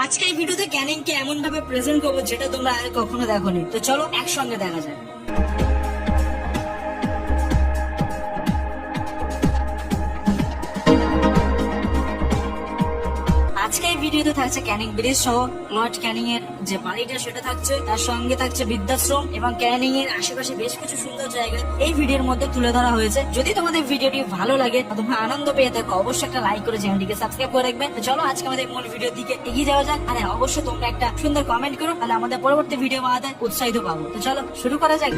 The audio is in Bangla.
আজকে এই ভিডিওতে ক্যানিং কে এমন ভাবে প্রেজেন্ট করবো যেটা তোমরা আগে কখনো দেখোনি। তো চলো একসঙ্গে দেখা যায়। আজকে এই ভিডিওতে থাকছে ক্যানিং ব্রিজ সহ লর্ড ক্যানিং এর যে বাড়িটা সেটা থাকছে, তার সঙ্গে থাকছে বৃদ্ধাশ্রম এবং ক্যানিং এর আশেপাশে বেশ কিছু সুন্দর জায়গা এই ভিডিওর মধ্যে তুলে ধরা হয়েছে। যদি তোমাদের ভিডিওটি ভালো লাগে, তোমরা আনন্দ পেয়ে থাকো, অবশ্যই একটা লাইক করে চ্যানেলটিকে সাবস্ক্রাইব করে রাখবে। তো চলো আজকে আমাদের মূল ভিডিওর দিকে এগিয়ে যাওয়া যাক। আর অবশ্যই তোমরা একটা সুন্দর কমেন্ট করো, তাহলে আমাদের পরবর্তী ভিডিও বানাতে উৎসাহিত পাবো। তো চলো শুরু করা যাক।